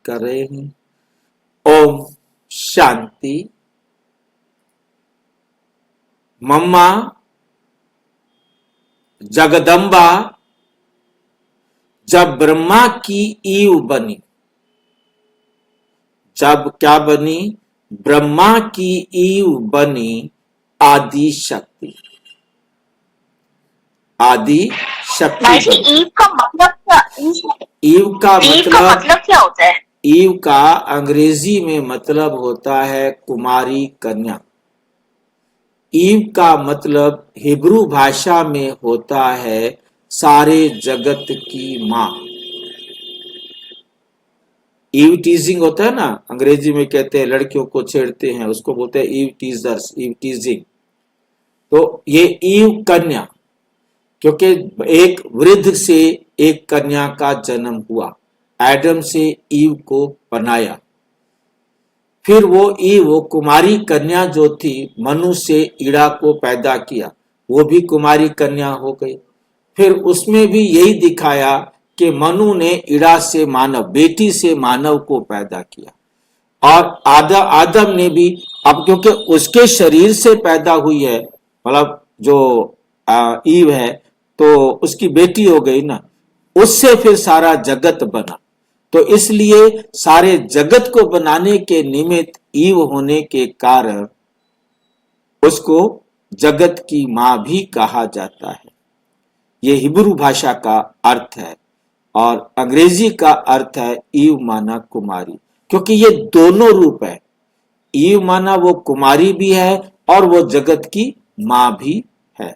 कर रहे हैं। ओम शांति। मम्मा जगदम्बा जब ब्रह्मा की ईव बनी, जब क्या बनी? ब्रह्मा की ईव बनी आदि शक्ति। आदि शक्ति बनी। ईव का मतलब क्या? ईव का मतलब क्या होता है? ईव का अंग्रेजी में मतलब होता है कुमारी कन्या। ईव का मतलब हिब्रू भाषा में होता है सारे जगत की मां। ईव टीजिंग होता है ना, अंग्रेजी में कहते हैं, लड़कियों को छेड़ते हैं, उसको बोलते हैं ईव टीजर्स, ईव टीजिंग। तो ये ईव कन्या, क्योंकि एक वृद्ध से एक कन्या का जन्म हुआ, एडम से ईव को बनाया। फिर वो ईव कुमारी कन्या जो थी, मनु से ईड़ा को पैदा किया, वो भी कुमारी कन्या हो गई। फिर उसमें भी यही दिखाया कि मनु ने ईड़ा से मानव, बेटी से मानव को पैदा किया। और आदम ने भी, अब क्योंकि उसके शरीर से पैदा हुई है, मतलब जो ईव है, तो उसकी बेटी हो गई ना, उससे फिर सारा जगत बना। तो इसलिए सारे जगत को बनाने के निमित्त ईव होने के कारण उसको जगत की मां भी कहा जाता है। ये हिब्रू भाषा का अर्थ है और अंग्रेजी का अर्थ है ईव माना कुमारी, क्योंकि ये दोनों रूप है। ईव माना वो कुमारी भी है और वो जगत की मां भी है,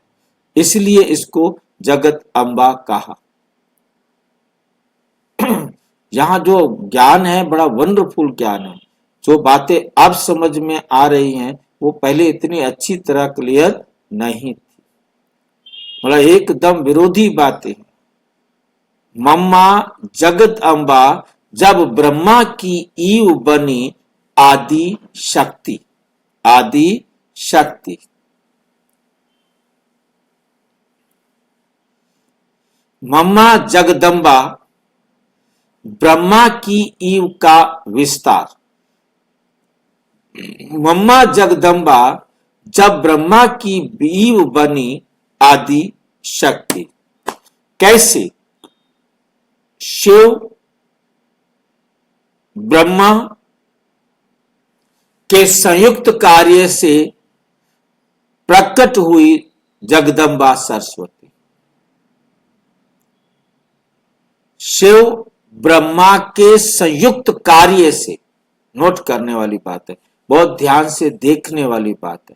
इसलिए इसको जगत अम्बा कहा। यहाँ जो ज्ञान है बड़ा वंडरफुल ज्ञान है। जो बातें अब समझ में आ रही हैं वो पहले इतनी अच्छी तरह क्लियर नहीं थी, मतलब एकदम विरोधी बातें। मम्मा जगत अम्बा जब ब्रह्मा की ईव बनी आदि शक्ति। आदि शक्ति। मम्मा जगदम्बा ब्रह्मा की ईव का विस्तार। मम्मा जगदम्बा जब ब्रह्मा की ईव बनी आदि शक्ति। कैसे? शिव ब्रह्मा के संयुक्त कार्य से प्रकट हुई जगदम्बा सरस्वती। शिव ब्रह्मा के संयुक्त कार्य से, नोट करने वाली बात है, बहुत ध्यान से देखने वाली बात है।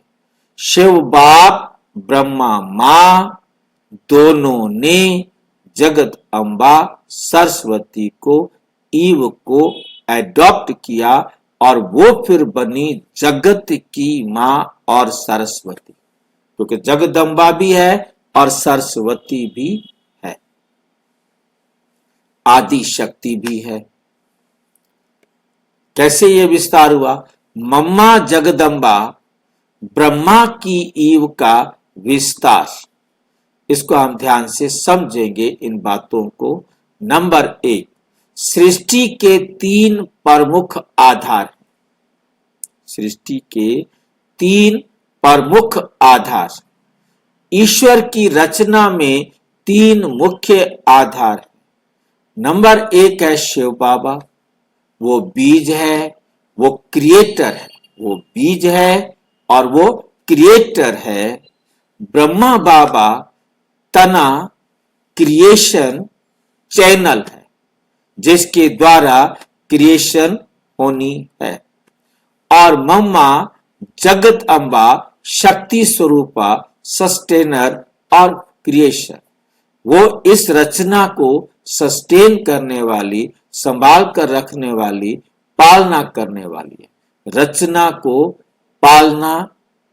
शिव बाप ब्रह्मा मां दोनों ने जगत अम्बा सरस्वती को, ईव को एडॉप्ट किया और वो फिर बनी जगत की मां और सरस्वती, क्योंकि जगदम्बा भी है और सरस्वती भी है, आदि शक्ति भी है। कैसे ये विस्तार हुआ? मम्मा जगदम्बा ब्रह्मा की ईव का विस्तार, इसको हम ध्यान से समझेंगे इन बातों को। नंबर 1, सृष्टि के 3 प्रमुख आधार। सृष्टि के 3 प्रमुख आधार। ईश्वर की रचना में 3 मुख्य आधार। नंबर 1 है शिव बाबा, वो बीज है, वो क्रिएटर है, वो बीज है और वो क्रिएटर है। ब्रह्मा बाबा तना क्रिएशन चैनल है, जिसके द्वारा क्रिएशन होनी है। और मम्मा जगत अम्बा शक्ति स्वरूपा सस्टेनर और क्रिएशन, वो इस रचना को सस्टेन करने वाली, संभाल कर रखने वाली, पालना करने वाली है, रचना को पालना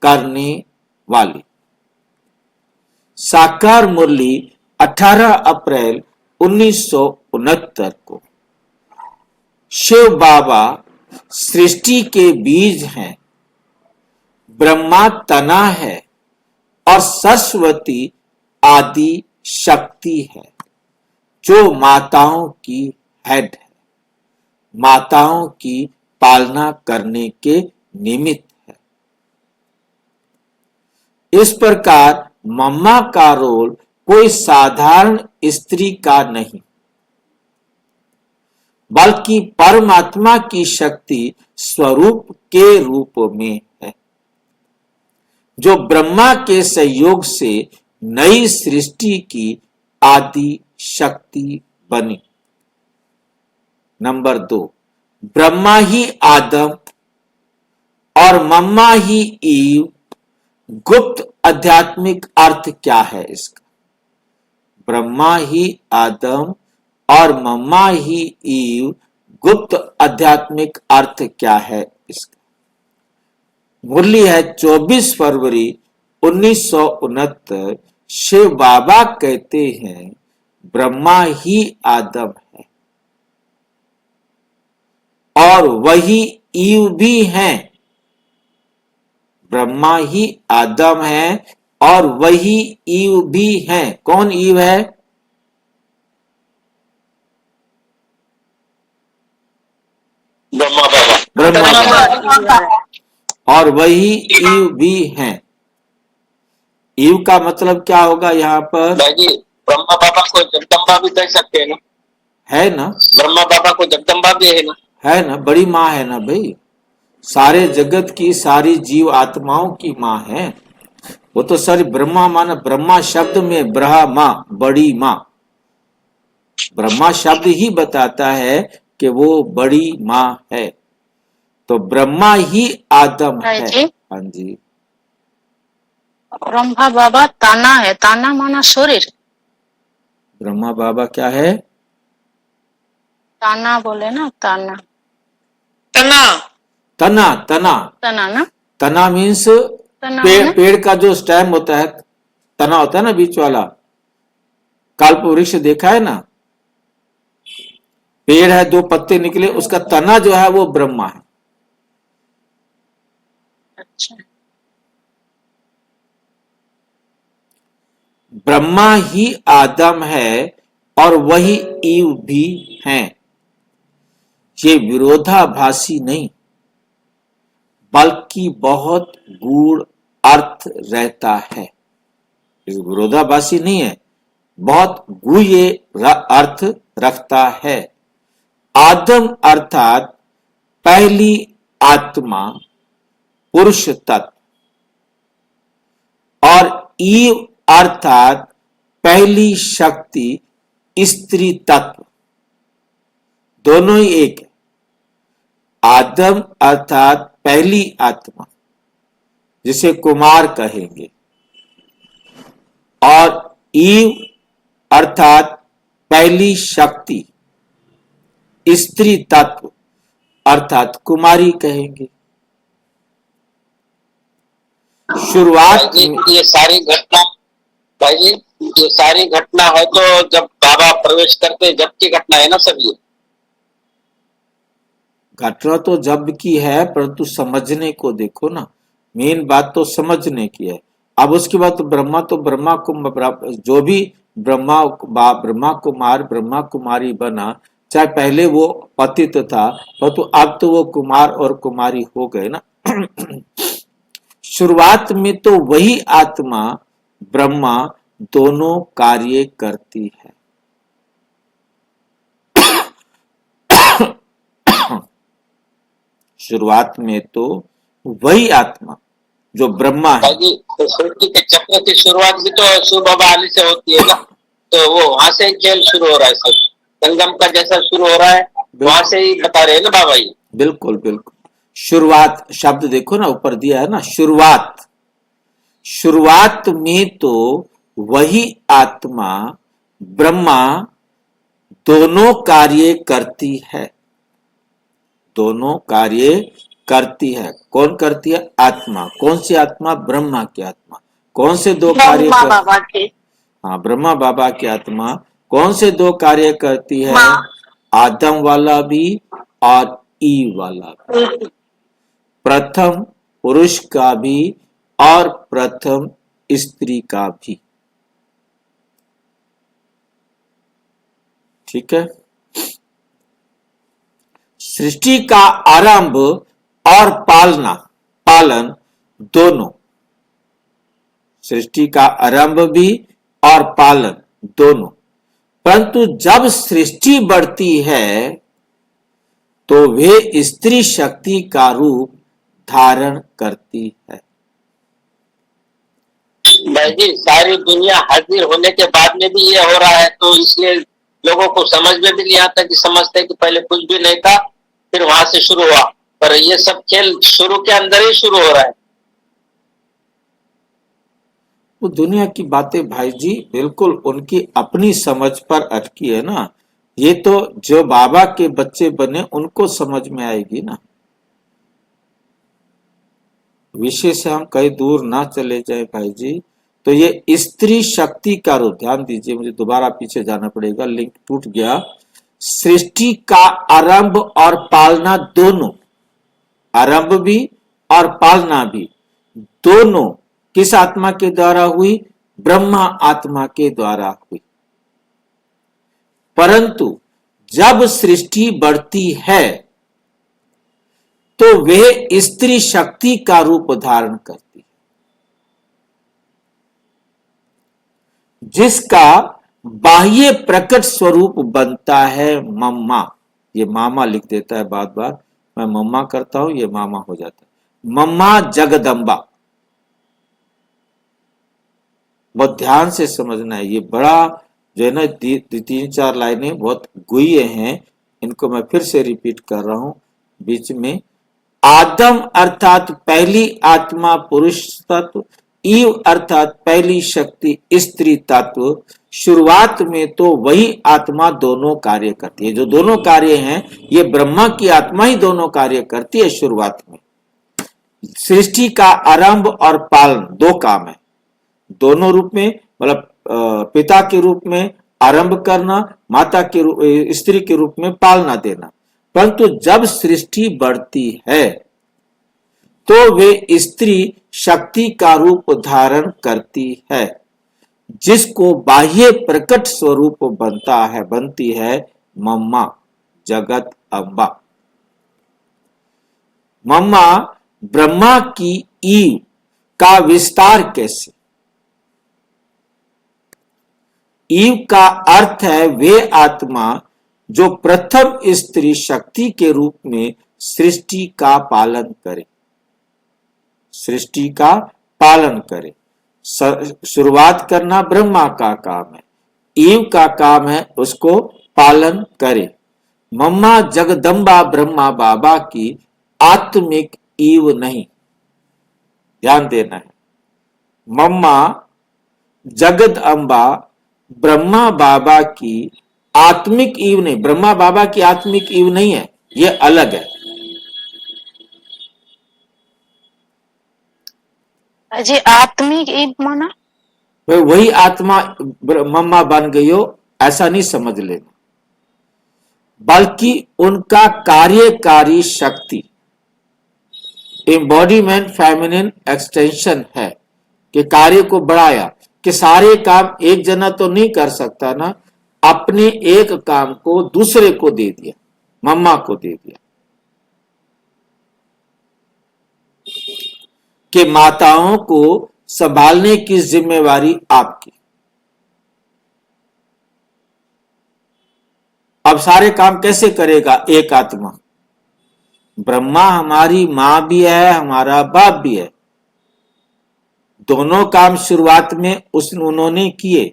करने वाली। साकार मुरली 18 अप्रैल 1969 को। शिव बाबा सृष्टि के बीज हैं, ब्रह्मा तना है और सरस्वती आदि शक्ति है, जो माताओं की हेड है। माताओं की पालना करने के निमित्त है। इस प्रकार मम्मा का रोल कोई साधारण स्त्री का नहीं, बल्कि परमात्मा की शक्ति स्वरूप के रूप में है, जो ब्रह्मा के सहयोग से नई सृष्टि की आदि शक्ति बनी। नंबर 2, ब्रह्मा ही आदम और मम्मा ही ईव। गुप्त आध्यात्मिक अर्थ क्या है इसका? ब्रह्मा ही आदम और मम्मा ही ईव, गुप्त आध्यात्मिक अर्थ क्या है इसका? मुरली है 24 फरवरी 1969। शिव बाबा कहते हैं ब्रह्मा ही आदम है और वही ईव भी हैं। ब्रह्मा ही आदम है और वही ईव भी हैं। कौन ईव है? ब्रह्मा बाबा। और वही ईव भी हैं। ईव का मतलब क्या होगा यहाँ पर? ब्रह्मा बाबा को जगदम्बा भी कह सकते हैं ना? है ना, ब्रह्मा बाबा को जगदम्बा भी है ना? है ना, बड़ी माँ है ना भाई, सारे जगत की सारी जीव आत्माओं की माँ है वो तो। सारी ब्रह्मा माना, ब्रह्मा शब्द में ब्रह्मा बड़ी माँ, ब्रह्मा शब्द ही बताता है कि वो बड़ी माँ है। तो ब्रह्मा ही आदम है। हाँ जी। ब्रह्मा बाबा ताना है, ताना माना शरीर। ब्रह्मा बाबा क्या है? ताना बोले ना, ताना तना तना। तना तना ना, तना मीन्स तना पेड़ का जो स्टेम होता है, तना होता है ना बीच वाला। कल्प वृक्ष देखा है ना, पेड़ है, 2 पत्ते निकले, उसका तना जो है वो ब्रह्मा है। अच्छा। ब्रह्मा ही आदम है और वही ईव भी हैं। ये विरोधाभासी नहीं, बल्कि बहुत गूढ़ अर्थ रहता है। ये विरोधाभासी नहीं है, बहुत गूढ़ अर्थ रखता है। आदम अर्थात पहली आत्मा पुरुष तत्व और ईव अर्थात पहली शक्ति स्त्री तत्व, दोनों ही एक है। आदम अर्थात पहली आत्मा, जिसे कुमार कहेंगे, और ईव अर्थात पहली शक्ति स्त्री तत्व अर्थात कुमारी कहेंगे। शुरुआत ये सारी घटना भाई जी, ये सारी घटना है तो जब बाबा प्रवेश करते जब की घटना है ना सब ये? घटना तो जब की है, परंतु समझने को देखो ना, मेन बात तो समझने की है। अब उसके बाद तो ब्रह्मा को जो भी ब्रह्मा कुमार ब्रह्मा कुमारी बना, चाहे पहले वो पतित था, परंतु अब तो वो कुमार और कुमारी हो गए ना। शुरुआत में तो वही आत्मा ब्रह्मा दोनों कार्य करती है। शुरुआत में तो वही आत्मा जो ब्रह्मा है। तो सृष्टि के चक्र की शुरुआत भी तो शिव बाबा आने से होती है ना, तो वो वहां से खेल शुरू हो रहा है। सब संगम का जैसा शुरू हो रहा है वहां से ही बता रहे हैं ना बाबा जी। बिल्कुल बिल्कुल। शुरुआत शब्द देखो ना, ऊपर दिया है ना, शुरुआत। शुरुआत में तो वही आत्मा ब्रह्मा दोनों कार्य करती है। दोनों कार्य करती है। कौन करती है? आत्मा। कौन सी आत्मा? ब्रह्मा की आत्मा। कौन से 2 कार्य करती? हाँ, ब्रह्मा बाबा की आत्मा कौन से 2 कार्य करती है? आदम वाला भी और ईव वाला भी। प्रथम पुरुष का भी और प्रथम स्त्री का भी। ठीक है। सृष्टि का आरंभ और पालन दोनों, सृष्टि का आरंभ भी और पालन दोनों। परंतु जब सृष्टि बढ़ती है तो वे स्त्री शक्ति का रूप धारण करती है। भाई जी, सारी दुनिया हाजिर होने के बाद में भी ये हो रहा है, तो इसलिए लोगों को समझ में भी नहीं आता कि समझते कि पहले कुछ भी नहीं था, फिर वहां से शुरू हुआ। पर ये सब खेल शुरू के अंदर ही शुरू हो रहा है। वो दुनिया की बातें भाई जी बिल्कुल उनकी अपनी समझ पर अटकी है ना। ये तो जो बाबा के बच्चे बने उनको समझ में आएगी ना। विषय से हम कहीं दूर ना चले जाए भाई जी। तो ये स्त्री शक्ति का रूप, ध्यान दीजिए, मुझे दोबारा पीछे जाना पड़ेगा, लिंक टूट गया। सृष्टि का आरंभ और पालना दोनों, आरंभ भी और पालना भी दोनों किस आत्मा के द्वारा हुई? ब्रह्मा आत्मा के द्वारा हुई। परंतु जब सृष्टि बढ़ती है तो वह स्त्री शक्ति का रूप धारण करती है, जिसका बाह्य प्रकट स्वरूप बनता है मम्मा। ये मामा लिख देता है बार बार, मैं मम्मा करता हूं, ये मामा हो जाता है। मम्मा जगदम्बा, बहुत ध्यान से समझना है। ये बड़ा जो है ना 3-4 लाइनें बहुत गुह्य हैं, इनको मैं फिर से रिपीट कर रहा हूं बीच में। आदम अर्थात पहली आत्मा पुरुष तत्व, ईव अर्थात पहली शक्ति स्त्री तत्व। शुरुआत में तो वही आत्मा दोनों कार्य करती है। जो दोनों कार्य हैं ये ब्रह्मा की आत्मा ही दोनों कार्य करती है शुरुआत में। सृष्टि का आरंभ और पालन दो काम है, दोनों रूप में, मतलब पिता के रूप में आरंभ करना, माता के रूप स्त्री के रूप में पालना देना। परंतु जब सृष्टि बढ़ती है तो वे स्त्री शक्ति का रूप धारण करती है, जिसको बाह्य प्रकट स्वरूप बनती है मम्मा जगत अम्बा। मम्मा ब्रह्मा की ईव का विस्तार कैसे? ईव का अर्थ है वे आत्मा जो प्रथम स्त्री शक्ति के रूप में सृष्टि का पालन करे, सृष्टि का पालन करे। शुरुआत करना ब्रह्मा का काम है, ईव का काम है उसको पालन करे। मम्मा जगदम्बा ब्रह्मा बाबा की आत्मिक ईव नहीं, ध्यान देना है। मम्मा जगद अम्बा ब्रह्मा बाबा की आत्मिक ईव नहीं, ब्रह्मा बाबा की आत्मिक ईव नहीं है, ये अलग है। जी आत्मिक ईव माना वही आत्मा मम्मा बन गई हो ऐसा नहीं समझ लेना, बल्कि उनका कार्यकारी शक्ति एम्बॉडीमेंट फेमिनिन एक्सटेंशन है कि कार्य को बढ़ाया, कि सारे काम एक जना तो नहीं कर सकता ना, अपने एक काम को दूसरे को दे दिया, मम्मा को दे दिया कि माताओं को संभालने की जिम्मेवारी आपकी। अब सारे काम कैसे करेगा एक आत्मा? ब्रह्मा हमारी मां भी है, हमारा बाप भी है, दोनों काम शुरुआत में उन्होंने किए,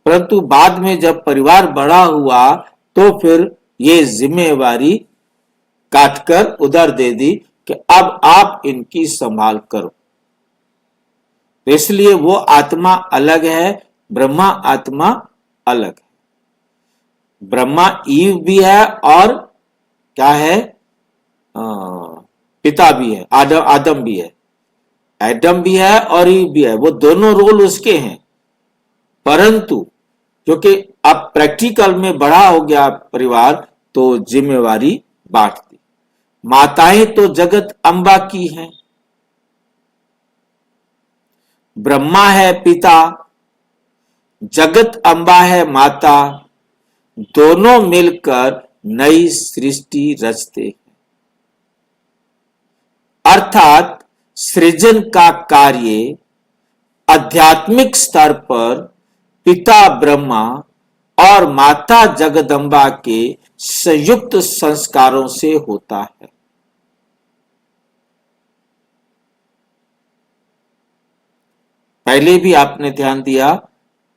परंतु बाद में जब परिवार बड़ा हुआ तो फिर ये जिम्मेवारी काटकर उधर दे दी कि अब आप इनकी संभाल करो। तो इसलिए वो आत्मा अलग है, ब्रह्मा आत्मा अलग है। ब्रह्मा ईव भी है और क्या है, पिता भी है, आदम भी है, एडम भी है और ईव भी है, वो दोनों रोल उसके हैं। परंतु क्योंकि अब प्रैक्टिकल में बड़ा हो गया परिवार तो जिम्मेवारी बांट दी। माताएं तो जगत अम्बा की हैं, ब्रह्मा है पिता, जगत अम्बा है माता, दोनों मिलकर नई सृष्टि रचते हैं। अर्थात सृजन का कार्य आध्यात्मिक स्तर पर पिता ब्रह्मा और माता जगदम्बा के संयुक्त संस्कारों से होता है। पहले भी आपने ध्यान दिया,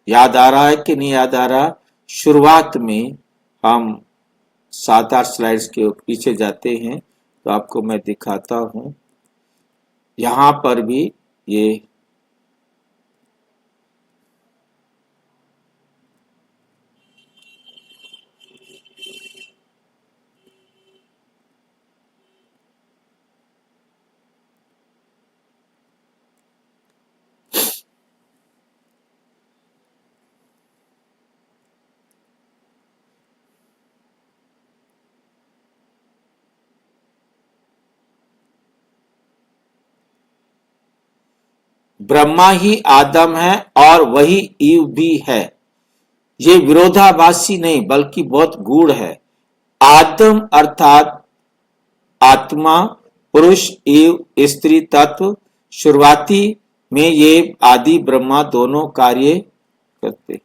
याद आ रहा है कि नहीं याद आ रहा? शुरुआत में हम 7-8 स्लाइड्स के पीछे जाते हैं तो आपको मैं दिखाता हूं। यहां पर भी ये ब्रह्मा ही आदम है और वही ईव भी है। ये विरोधाभासी नहीं बल्कि बहुत गूढ़ है। आदम अर्थात आत्मा, पुरुष, ईव स्त्री तत्व। शुरुआती में ये आदि ब्रह्मा दोनों कार्य करते।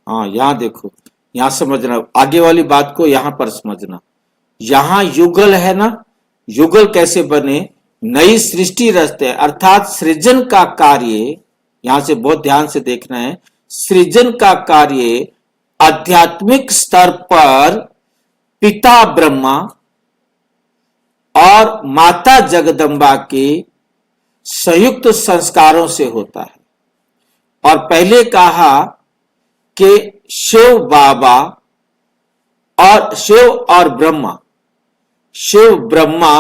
हाँ, यहां देखो, यहां समझना, आगे वाली बात को यहां पर समझना। यहां युगल है ना, युगल कैसे बने? नई सृष्टि रचते हैं, अर्थात सृजन का कार्य, यहां से बहुत ध्यान से देखना है, सृजन का कार्य आध्यात्मिक स्तर पर पिता ब्रह्मा और माता जगदम्बा के संयुक्त संस्कारों से होता है। और पहले कहा कि शिव बाबा और शिव और ब्रह्मा, शिव ब्रह्मा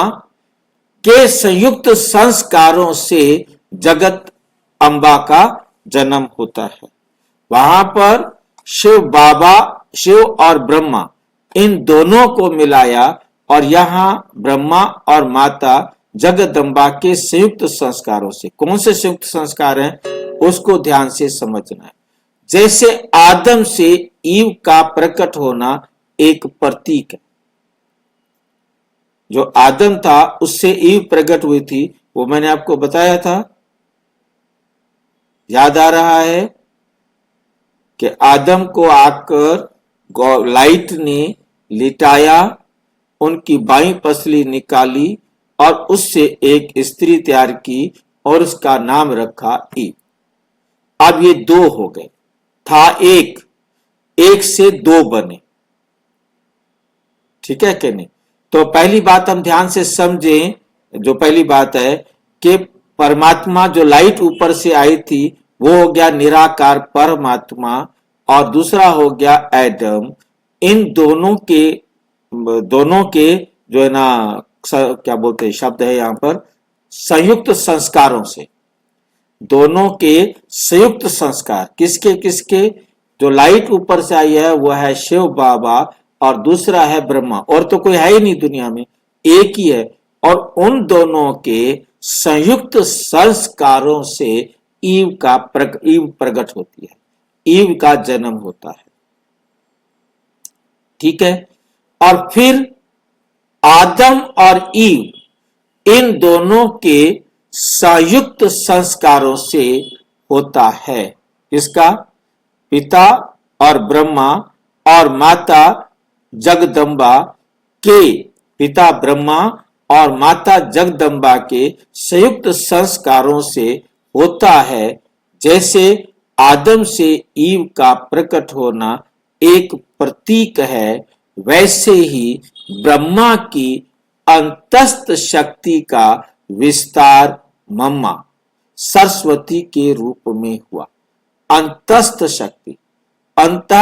के संयुक्त संस्कारों से जगत अम्बा का जन्म होता है। वहां पर शिव बाबा, शिव और ब्रह्मा, इन दोनों को मिलाया और यहां ब्रह्मा और माता जगदम्बा के संयुक्त संस्कारों से। कौन से संयुक्त संस्कार हैं उसको ध्यान से समझना है। जैसे आदम से ईव का प्रकट होना एक प्रतीक है। जो आदम था उससे ईव प्रकट हुई थी, वो मैंने आपको बताया था, याद आ रहा है कि आदम को आकर लाइट ने लिटाया, उनकी बाईं पसली निकाली और उससे एक स्त्री तैयार की और उसका नाम रखा ईव। अब ये दो हो गए, था एक, एक से दो बने, ठीक है कि नहीं? तो पहली बात हम ध्यान से समझें, जो पहली बात है कि परमात्मा, जो लाइट ऊपर से आई थी, वो हो गया निराकार परमात्मा, और दूसरा हो गया एडम। इन दोनों के जो है ना, क्या बोलते हैं, शब्द है यहां पर, संयुक्त संस्कारों से, दोनों के संयुक्त संस्कार। किसके किसके? जो लाइट ऊपर से आई है वो है शिव बाबा और दूसरा है ब्रह्मा, और तो कोई है ही नहीं दुनिया में, एक ही है। और उन दोनों के संयुक्त संस्कारों से ईव प्रकट होती है, ईव का जन्म होता है, ठीक है। और फिर आदम और ईव, इन दोनों के संयुक्त संस्कारों से होता है। किसका? पिता और ब्रह्मा और माता जगदम्बा के पिता ब्रह्मा और माता जगदम्बा के संयुक्त संस्कारों से होता है। जैसे आदम से ईव का प्रकट होना एक प्रतीक है, वैसे ही ब्रह्मा की अंतस्थ शक्ति का विस्तार मम्मा सरस्वती के रूप में हुआ। अंतस्थ शक्ति, अंत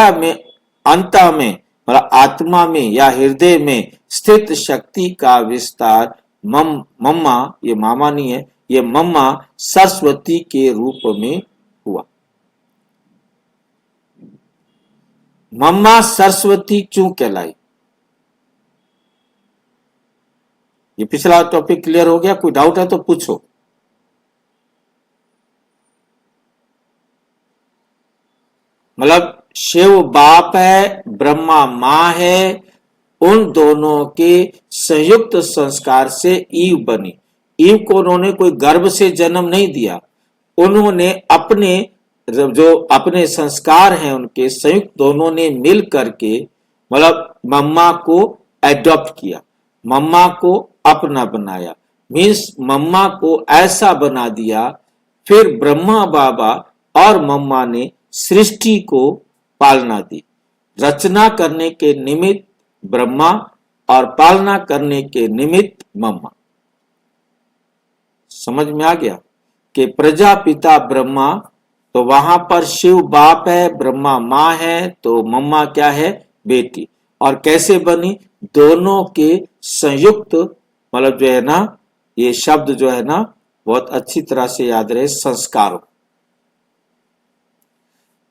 में मतलब आत्मा में या हृदय में स्थित शक्ति का विस्तार मम्मा, ये मामा नहीं है, ये मम्मा सरस्वती के रूप में हुआ। मम्मा सरस्वती क्यों कहलाई? ये पिछला टॉपिक क्लियर हो गया? कोई डाउट है तो पूछो। मतलब शिव बाप है, ब्रह्मा मां है, उन दोनों के संयुक्त संस्कार से ईव बनी। ईव को उन्होंने कोई गर्भ से जन्म नहीं दिया, उन्होंने अपने संस्कार हैं उनके संयुक्त दोनों ने मिल करके मतलब मम्मा को एडॉप्ट किया, मम्मा को अपना बनाया। मीन्स मम्मा को ऐसा बना दिया। फिर ब्रह्मा बाबा और मम्मा ने सृष्टि को पालना दी। रचना करने के निमित्त ब्रह्मा और पालना करने के निमित्त मम्मा। समझ में आ गया कि प्रजापिता ब्रह्मा, तो वहां पर शिव बाप है, ब्रह्मा मां है, तो मम्मा क्या है? बेटी। और कैसे बनी? दोनों के संयुक्त मतलब जो है ना, ये शब्द जो है ना बहुत अच्छी तरह से याद रहे, संस्कारों।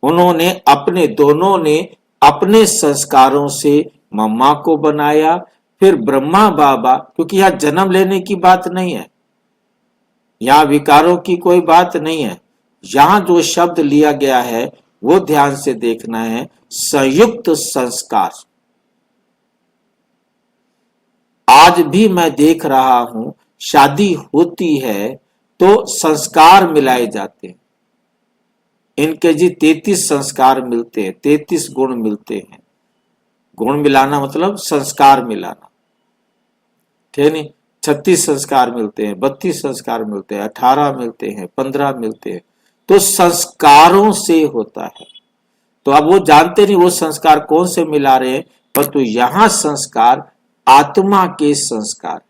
दोनों ने अपने संस्कारों से मम्मा को बनाया। फिर ब्रह्मा बाबा, क्योंकि यहां जन्म लेने की बात नहीं है, यहां विकारों की कोई बात नहीं है, यहां जो शब्द लिया गया है वो ध्यान से देखना है, संयुक्त संस्कार। आज भी मैं देख रहा हूं, शादी होती है तो संस्कार मिलाए जाते हैं। इनके जी 33 संस्कार मिलते हैं, 33 गुण मिलते हैं। गुण मिलाना मतलब संस्कार मिलाना, ठीक नहीं? 36 संस्कार मिलते हैं, 32 संस्कार मिलते हैं, 18 मिलते हैं, 15 मिलते हैं। तो संस्कारों से होता है। तो अब वो जानते नहीं वो संस्कार कौन से मिला रहे हैं, परंतु यहां संस्कार आत्मा के संस्कार।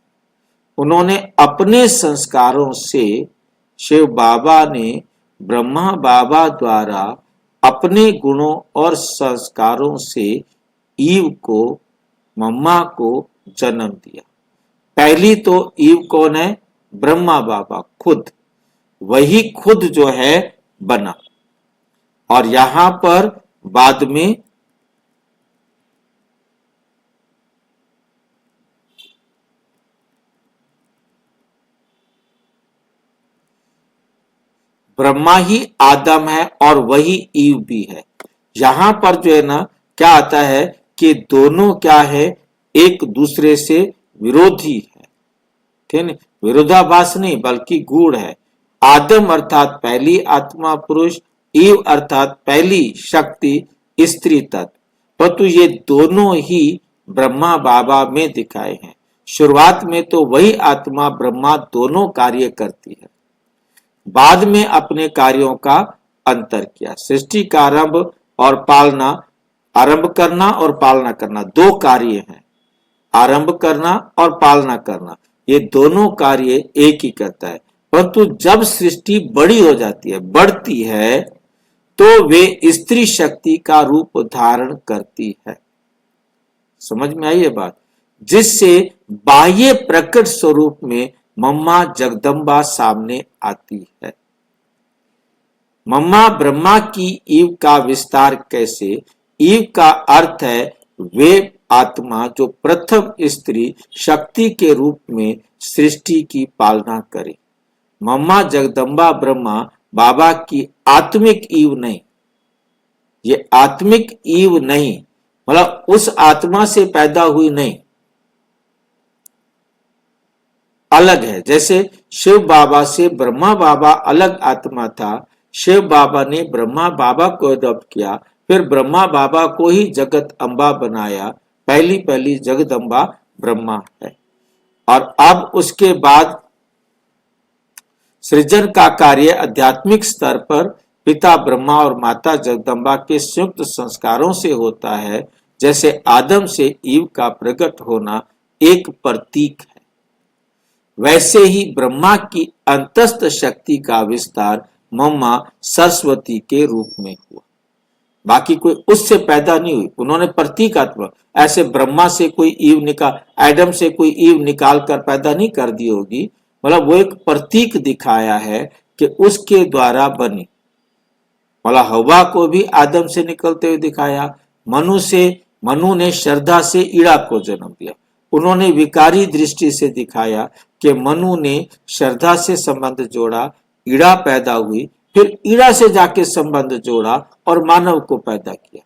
उन्होंने अपने संस्कारों से, शिव बाबा ने ब्रह्मा बाबा द्वारा अपने गुणों और संस्कारों से ईव को, मम्मा को जन्म दिया। पहली तो ईव कौन है? ब्रह्मा बाबा खुद, वही खुद जो है बना। और यहां पर बाद में ब्रह्मा ही आदम है और वही ईव भी है। यहां पर जो है ना क्या आता है कि दोनों क्या है? एक दूसरे से विरोधी है, ठीक है? विरोधाभास नहीं बल्कि गूढ़ है। आदम अर्थात पहली आत्मा पुरुष, ईव अर्थात पहली शक्ति स्त्री तत्व। परंतु ये दोनों ही ब्रह्मा बाबा में दिखाए हैं। शुरुआत में तो वही आत्मा ब्रह्मा दोनों कार्य करती है, बाद में अपने कार्यों का अंतर किया। सृष्टि का आरंभ और पालना, आरंभ करना और पालना करना दो कार्य हैं। आरंभ करना और पालना करना, ये दोनों कार्य एक ही करता है। परंतु जब सृष्टि बड़ी हो जाती है, बढ़ती है, तो वे स्त्री शक्ति का रूप धारण करती है। समझ में आई ये बात? जिससे बाह्य प्रकट स्वरूप में मम्मा जगदम्बा सामने आती है। मम्मा ब्रह्मा की ईव का विस्तार कैसे? ईव का अर्थ है वे आत्मा जो प्रथम स्त्री शक्ति के रूप में सृष्टि की पालना करे। मम्मा जगदम्बा ब्रह्मा बाबा की आत्मिक ईव नहीं, ये आत्मिक ईव नहीं, मतलब उस आत्मा से पैदा हुई नहीं, अलग है। जैसे शिव बाबा से ब्रह्मा बाबा अलग आत्मा था, शिव बाबा ने ब्रह्मा बाबा को अडॉप्ट किया, फिर ब्रह्मा बाबा को ही जगत अम्बा बनाया। पहली जगदम्बा ब्रह्मा है। और अब उसके बाद सृजन का कार्य आध्यात्मिक स्तर पर पिता ब्रह्मा और माता जगदम्बा के संयुक्त संस्कारों से होता है। जैसे आदम से ईव का प्रकट होना एक प्रतीक है, वैसे ही ब्रह्मा की अंतस्थ शक्ति का विस्तार मम्मा सरस्वती के रूप में हुआ। बाकी कोई उससे पैदा नहीं हुई, उन्होंने प्रतीकात्मक, ऐसे ब्रह्मा से कोई ईव निकाल, एडम से कोई ईव निकाल कर पैदा नहीं कर दी होगी, मतलब वो एक प्रतीक दिखाया है कि उसके द्वारा बनी। मतलब हवा को भी आदम से निकलते हुए दिखाया, मनु ने श्रद्धा से ईड़ा को जन्म दिया। उन्होंने विकारी दृष्टि से दिखाया कि मनु ने श्रद्धा से संबंध जोड़ा, ईड़ा पैदा हुई, फिर ईड़ा से जाके संबंध जोड़ा और मानव को पैदा किया।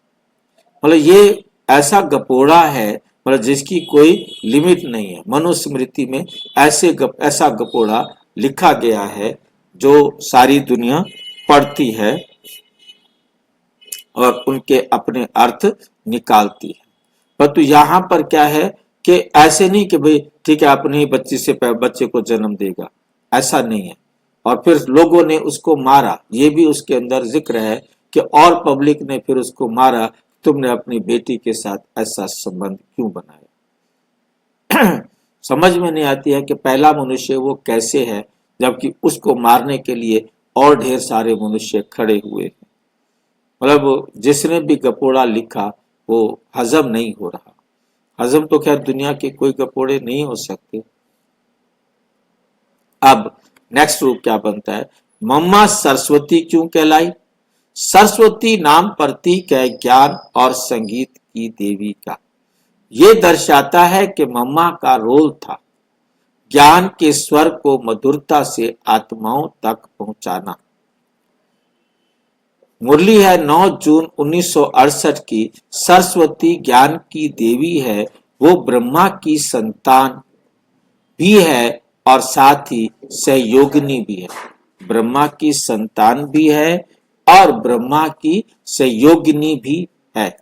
मतलब ये ऐसा गपोड़ा है, मतलब जिसकी कोई लिमिट नहीं है। मनुस्मृति में ऐसा गपोड़ा लिखा गया है जो सारी दुनिया पढ़ती है और उनके अपने अर्थ निकालती है। परंतु यहाँ पर क्या है कि ऐसे नहीं कि भाई ठीक है अपने ही बच्चे को जन्म देगा, ऐसा नहीं है। और फिर लोगों ने उसको मारा, ये भी उसके अंदर जिक्र है कि और पब्लिक ने फिर उसको मारा, तुमने अपनी बेटी के साथ ऐसा संबंध क्यों बनाया। समझ में नहीं आती है कि पहला मनुष्य वो कैसे है, जबकि उसको मारने के लिए और ढेर सारे मनुष्य खड़े हुए हैं। मतलब जिसने भी गपोड़ा लिखा वो हजम नहीं हो रहा। हजम तो खैर दुनिया के कोई गपोड़े नहीं हो सकते। अब नेक्स्ट रूप क्या बनता है, मम्मा सरस्वती क्यों कहलाई। सरस्वती नाम प्रतीक है ज्ञान और संगीत की देवी का। ये दर्शाता है कि मम्मा का रोल था ज्ञान के स्वर को मधुरता से आत्माओं तक पहुंचाना। मुरली है 9 जून 1968 की। सरस्वती ज्ञान की देवी है, वो ब्रह्मा की संतान भी है और साथ ही सहयोगिनी भी है। ब्रह्मा की संतान भी है और ब्रह्मा की सहयोगिनी भी है।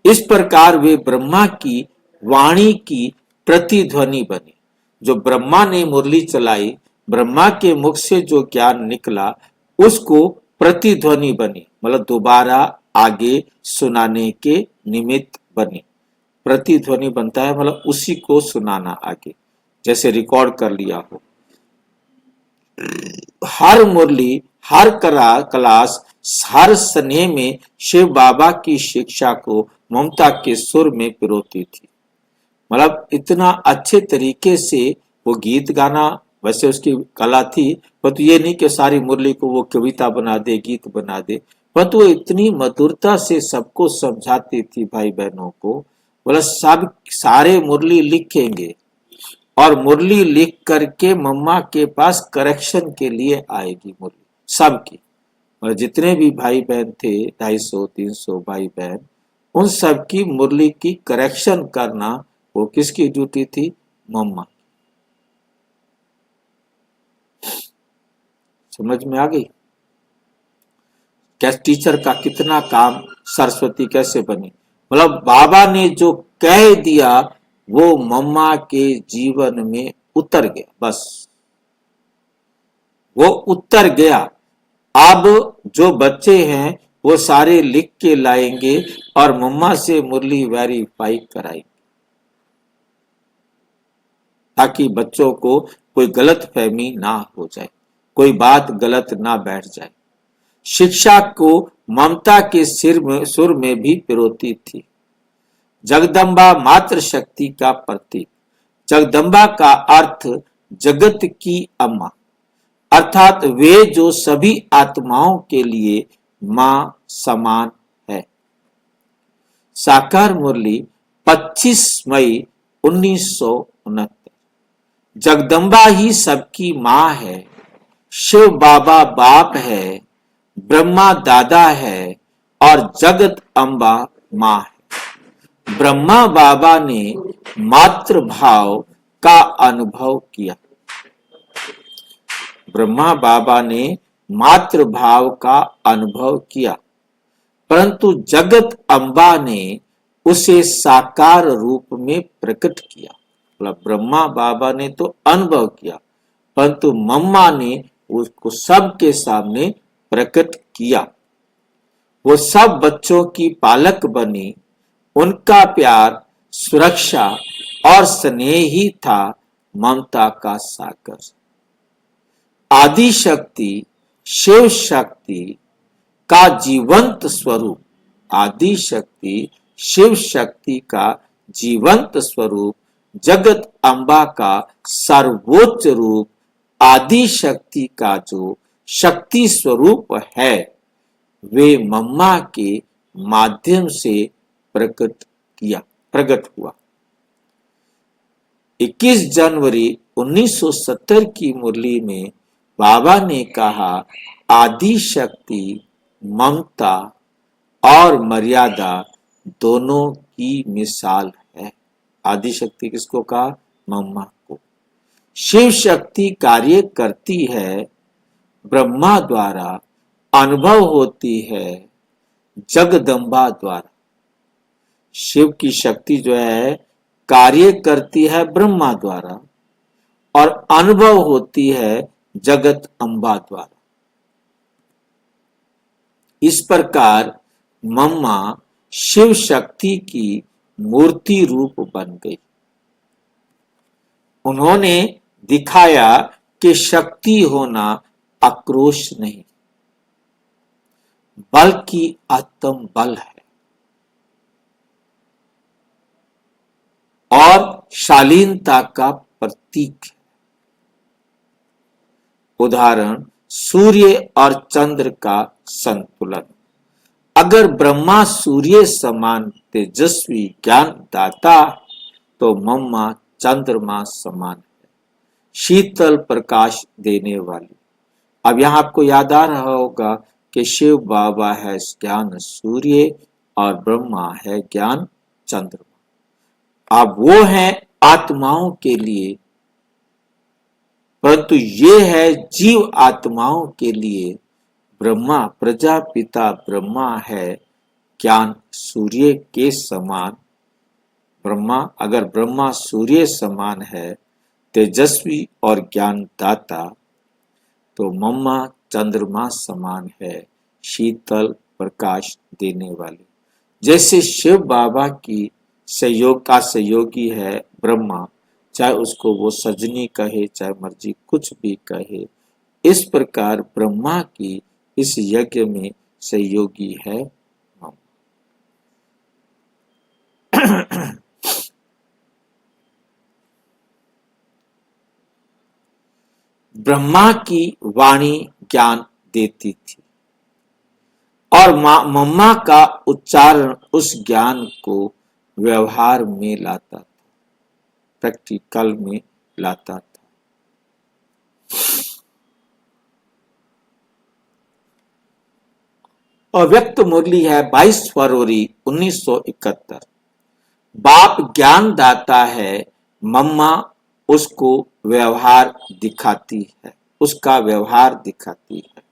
इस प्रकार वे ब्रह्मा की वाणी की प्रतिध्वनि बनी। जो ब्रह्मा ने मुरली चलाई, ब्रह्मा के मुख से जो ज्ञान निकला उसको प्रतिध्वनि बनी, मतलब दोबारा आगे सुनाने के निमित्त बनी। प्रतिध्वनि बनता है मतलब उसी को सुनाना आगे, जैसे रिकॉर्ड कर लिया हो। हर मुरली, हर क्लास, हर स्नेह में शिव बाबा की शिक्षा को ममता के सुर में पिरोती थी। मतलब इतना अच्छे तरीके से वो गीत गाना, वैसे उसकी कला थी, परंतु ये नहीं कि सारी मुरली को वो कविता बना दे, गीत बना दे, परंतु वो इतनी मधुरता से सबको समझाती थी भाई बहनों को। बोला सब सारे मुरली लिखेंगे और मुरली लिख करके मम्मा के पास करेक्शन के लिए आएगी मुरली सबकी। मतलब जितने भी भाई बहन थे, 250-300 भाई बहन, उन सब की मुरली की करेक्शन करना वो किसकी ड्यूटी थी, मम्मा। समझ में आ गई क्या टीचर का कितना काम, सरस्वती कैसे बनी। मतलब बाबा ने जो कह दिया वो मम्मा के जीवन में उतर गया, बस वो उतर गया। अब जो बच्चे हैं वो सारे लिख के लाएंगे और मम्मा से मुरली वेरीफाई कराएंगे, ताकि बच्चों को कोई गलत फहमी ना हो जाए, कोई बात गलत ना बैठ जाए। शिक्षा को ममता के सुर में भी पिरोती थी। जगदम्बा मातृ शक्ति का प्रतीक। जगदम्बा का अर्थ जगत की अम्मा, अर्थात वे जो सभी आत्माओं के लिए मां समान है। साकार मुरली 25 मई 1969। जगदम्बा ही सबकी मां है, शिव बाबा बाप है, ब्रह्मा दादा है और जगत अम्बा मां है। ब्रह्मा बाबा ने मातृभाव का अनुभव किया। ब्रह्मा बाबा ने मातृभाव का अनुभव किया, परंतु जगत अम्बा ने उसे साकार रूप में प्रकट किया। मतलब ब्रह्मा बाबा ने तो अनुभव किया, परंतु मम्मा ने उसको सबके सामने प्रकट किया। वो सब बच्चों की पालक बनी। उनका प्यार, सुरक्षा और स्नेह ही था ममता का सागर। आदि शक्ति, शिव शक्ति का जीवंत स्वरूप, आदि शक्ति शिव शक्ति का जीवंत स्वरूप, जगत अम्बा का सर्वोच्च रूप, आदि शक्ति का जो शक्ति स्वरूप है, वे मम्मा के माध्यम से प्रकट हुआ। 21 जनवरी 1970 की मुरली में बाबा ने कहा, आदि शक्ति ममता और मर्यादा दोनों की मिसाल है। आदि शक्ति किसको कहा? मम्मा को। शिव शक्ति कार्य करती है, ब्रह्मा द्वारा अनुभव होती है, जगदम्बा द्वारा। शिव की शक्ति जो है कार्य करती है ब्रह्मा द्वारा और अनुभव होती है जगत अम्बा द्वारा। इस प्रकार मम्मा शिव शक्ति की मूर्ति रूप बन गई। उन्होंने दिखाया कि शक्ति होना आक्रोश नहीं, बल्कि आत्म बल है और शालीनता का प्रतीक है। उदाहरण, सूर्य और चंद्र का संतुलन। अगर ब्रह्मा सूर्य समान तेजस्वी ज्ञान दाता, तो मम्मा चंद्रमा समान है, शीतल प्रकाश देने वाली। अब यहां आपको याद आ रहा होगा कि शिव बाबा है ज्ञान सूर्य और ब्रह्मा है ज्ञान चंद्रमा। अब वो है आत्माओं के लिए, परंतु ये है जीव आत्माओं के लिए। ब्रह्मा प्रजापिता ब्रह्मा है ज्ञान सूर्य के समान। अगर ब्रह्मा सूर्य समान है, तेजस्वी और ज्ञानदाता, तो मम्मा चंद्रमा समान है, शीतल प्रकाश देने वाली। जैसे शिव बाबा की सहयोगी है ब्रह्मा, चाहे उसको वो सजनी कहे, चाहे मर्जी कुछ भी कहे, इस प्रकार ब्रह्मा की इस यज्ञ में सहयोगी है मम्मा। ब्रह्मा की वाणी ज्ञान देती थी और मम्मा का उच्चारण उस ज्ञान को व्यवहार में लाता था, प्रैक्टिकल में लाता था। अव्यक्त मुरली है 22 फरवरी 1971। बाप ज्ञान दाता है, मम्मा उसको व्यवहार दिखाती है, उसका व्यवहार दिखाती है।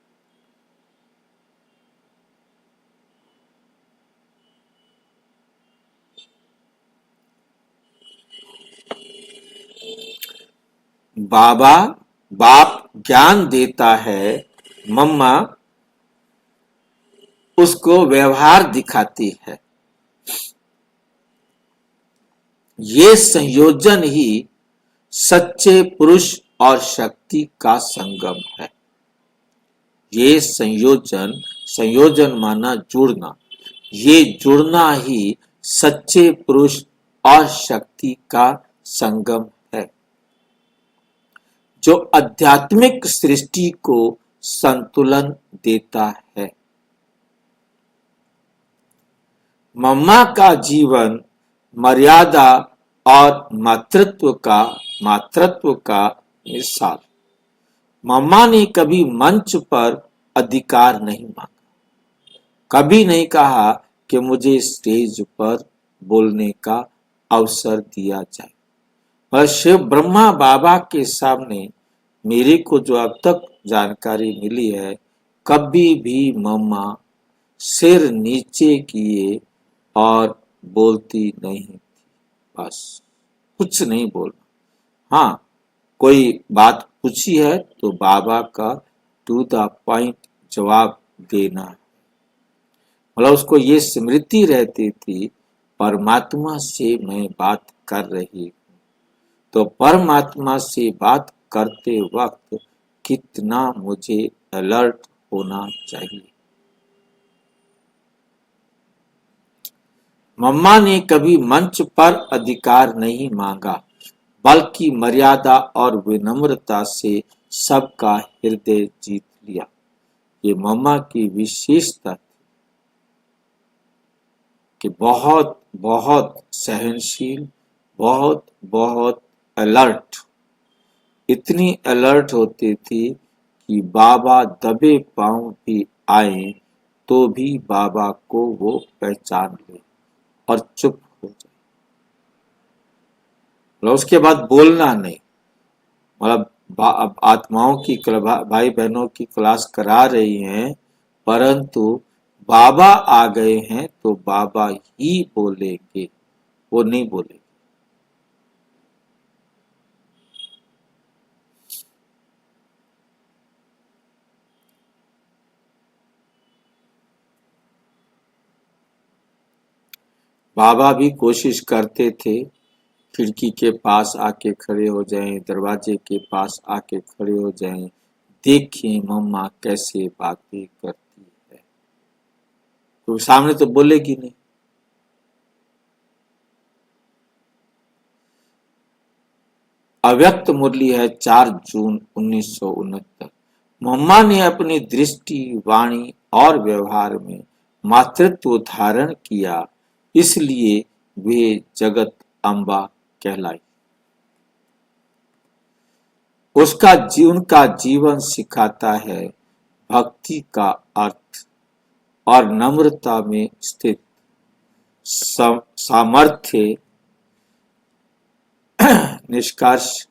बाप ज्ञान देता है, मम्मा उसको व्यवहार दिखाती है। ये संयोजन ही सच्चे पुरुष और शक्ति का संगम है। ये संयोजन माना जुड़ना, ये जुड़ना ही सच्चे पुरुष और शक्ति का संगम है, जो आध्यात्मिक सृष्टि को संतुलन देता है। मम्मा का जीवन मर्यादा और मातृत्व का मिसाल। मम्मा ने कभी मंच पर अधिकार नहीं मांगा, कभी नहीं कहा कि मुझे स्टेज पर बोलने का अवसर दिया जाए। और शिव ब्रह्मा बाबा के सामने मेरे को जो अब तक जानकारी मिली है, कभी भी मम्मा सिर नीचे किए और बोलती नहीं थी। बस कुछ नहीं बोलना। हाँ, कोई बात पूछी है तो बाबा का टू द पॉइंट जवाब देना। मतलब उसको ये स्मृति रहती थी परमात्मा से मैं बात कर रही हूँ। तो परमात्मा से बात करते वक्त कितना मुझे अलर्ट होना चाहिए। मम्मा ने कभी मंच पर अधिकार नहीं मांगा, बल्कि मर्यादा और विनम्रता से सबका हृदय जीत लिया। ये मम्मा की विशेषता कि बहुत बहुत सहनशील, बहुत बहुत अलर्ट। इतनी अलर्ट होती थी कि बाबा दबे पांव भी आए तो भी बाबा को वो पहचान ले और चुप हो जाए। मतलब उसके बाद बोलना नहीं। मतलब अब आत्माओं की भाई बहनों की क्लास करा रही हैं, परंतु बाबा आ गए हैं तो बाबा ही बोलेंगे, वो नहीं बोलेंगे। बाबा भी कोशिश करते थे खिड़की के पास आके खड़े हो जाएं, दरवाजे के पास आके खड़े हो जाएं, देखें मम्मा कैसे बातें करती है। तो सामने तो बोलेगी नहीं। अव्यक्त मुरली है 4 जून 1969। मम्मा ने अपनी दृष्टि, वाणी और व्यवहार में मातृत्व धारण किया, इसलिए वे जगत अम्बा कहलाई। उनका जीवन सिखाता है भक्ति का अर्थ और नम्रता में स्थित सामर्थ्य। निष्कर्ष,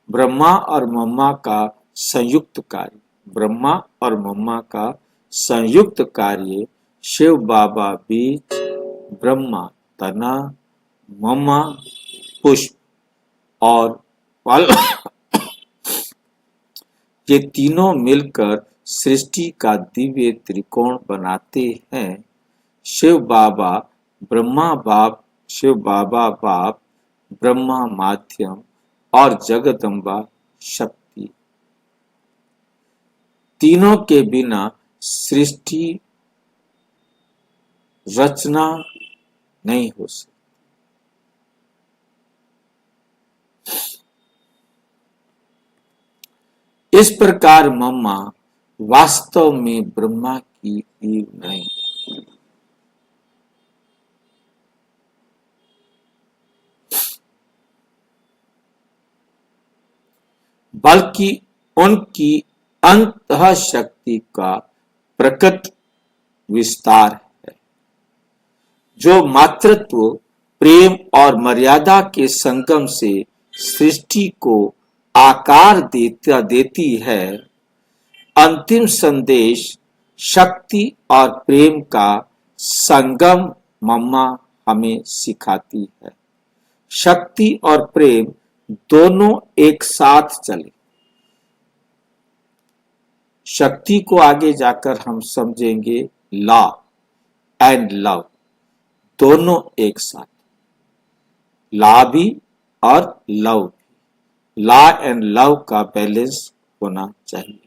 ब्रह्मा और मम्मा का संयुक्त कार्य, ब्रह्मा और मम्मा का संयुक्त कार्य शिव बाबा बीज, ब्रह्मा तना, मम्मा पुष्प और फल, ये तीनों मिलकर सृष्टि का दिव्य त्रिकोण बनाते हैं। शिव बाबा बाप, ब्रह्मा माध्यम और जगदम्बा शक्ति। तीनों के बिना सृष्टि रचना नहीं हो सकती। इस प्रकार मम्मा वास्तव में ब्रह्मा की ईव नहीं, बल्कि उनकी अंतः शक्ति का प्रकट विस्तार है, जो मातृत्व, प्रेम और मर्यादा के संगम से सृष्टि को आकार देती है। अंतिम संदेश शक्ति और प्रेम का संगम मम्मा हमें सिखाती है। शक्ति और प्रेम दोनों एक साथ चले। शक्ति को आगे जाकर हम समझेंगे लॉ एंड लव, दोनों एक साथ, लॉ भी और लव भी। लॉ एंड लव का बैलेंस होना चाहिए।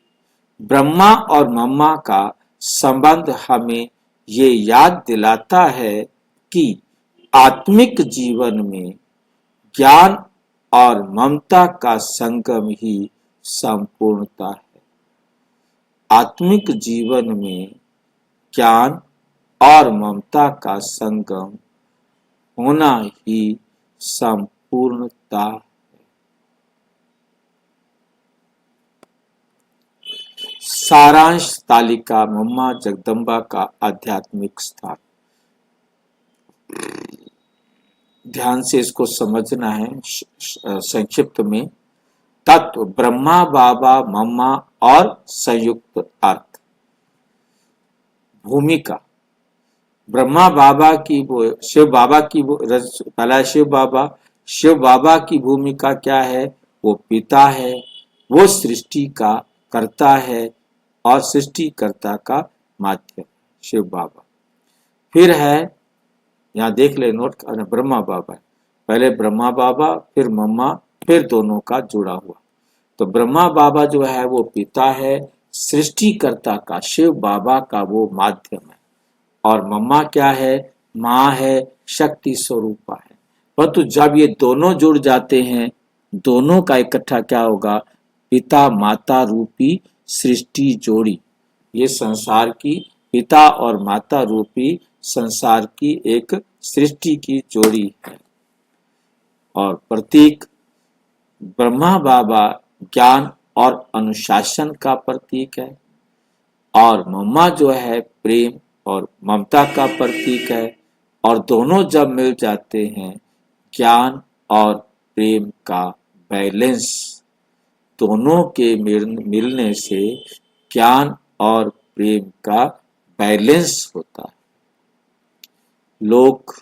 ब्रह्मा और मम्मा का संबंध हमें ये याद दिलाता है कि आत्मिक जीवन में ज्ञान और ममता का संगम ही संपूर्णता है। आत्मिक जीवन में ज्ञान और ममता का संगम होना ही संपूर्णता है। सारांश तालिका मम्मा जगदम्बा का आध्यात्मिक स्थान। ध्यान से इसको समझना है। संक्षिप्त में तत्व, ब्रह्मा बाबा मम्मा और संयुक्त अर्थ। भूमिका, ब्रह्मा बाबा की वो शिव बाबा की वो पहला शिव बाबा, शिव बाबा की भूमिका क्या है? वो पिता है, वो सृष्टि का कर्ता है और सृष्टिकर्ता का माध्यम शिव बाबा। फिर है, यहाँ देख ले नोट करना, ब्रह्मा बाबा। पहले ब्रह्मा बाबा, फिर मम्मा, फिर दोनों का जुड़ा हुआ। तो ब्रह्मा बाबा जो है वो पिता है, सृष्टिकर्ता का शिव बाबा का वो माध्यम है। और मम्मा क्या है? माँ है, शक्ति स्वरूपा है। परंतु जब ये दोनों जुड़ जाते हैं, दोनों का इकट्ठा क्या होगा? पिता माता रूपी सृष्टि जोड़ी। ये संसार की पिता और माता रूपी संसार की एक सृष्टि की जोड़ी है। और प्रतीक ब्रह्मा बाबा ज्ञान और अनुशासन का प्रतीक है, और मम्मा जो है प्रेम और ममता का प्रतीक है। और दोनों जब मिल जाते हैं, ज्ञान और प्रेम का बैलेंस, दोनों के मिलने से ज्ञान और प्रेम का बैलेंस होता है। लोक,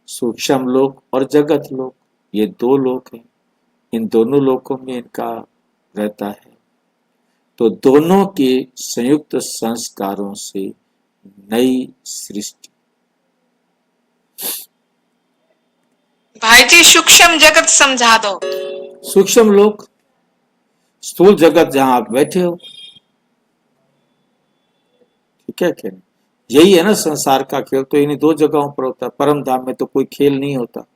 सूक्ष्म लोक और जगत लोक, ये दो लोक हैं। इन दोनों लोकों में इनका रहता है। तो दोनों के संयुक्त संस्कारों से नई सृष्टि। भाई जी सूक्ष्म जगत समझा दो। सूक्ष्म लोक, स्थूल जगत जहां आप बैठे हो, ठीक है क्या? यही है ना संसार का खेल, तो इन्हीं दो जगहों पर होता है। परम धाम में तो कोई खेल नहीं होता।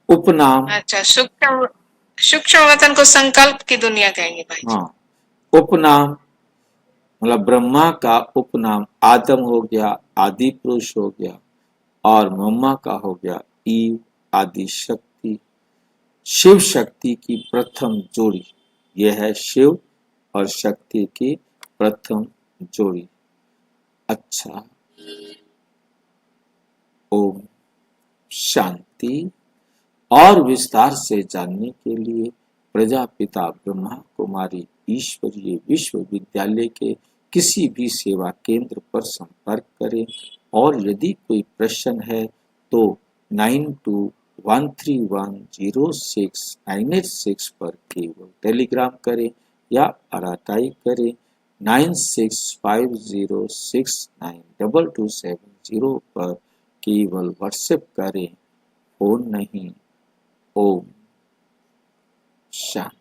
उपनाम, अच्छा, सूक्ष्म सूक्ष्म वतन को संकल्प की दुनिया कहेंगे भाई जी। हाँ, उपनाम मतलब ब्रह्मा का उपनाम आदम हो गया, आदि पुरुष हो गया, और मम्मा का हो गया ईव, आदि शक्ति। शिव शक्ति की प्रथम जोड़ी, यह है शिव और शक्ति की प्रथम जोड़ी। अच्छा, ओम शांति। और विस्तार से जानने के लिए प्रजापिता ब्रह्मा कुमारी ईश्वरीय विश्वविद्यालय के किसी भी सेवा केंद्र पर संपर्क करें। और यदि कोई प्रश्न है तो 9213106986 पर केवल टेलीग्राम करें या अराताई करें 9650692270 पर केवल व्हाट्सएप करें, फोन नहीं। ओम शांति।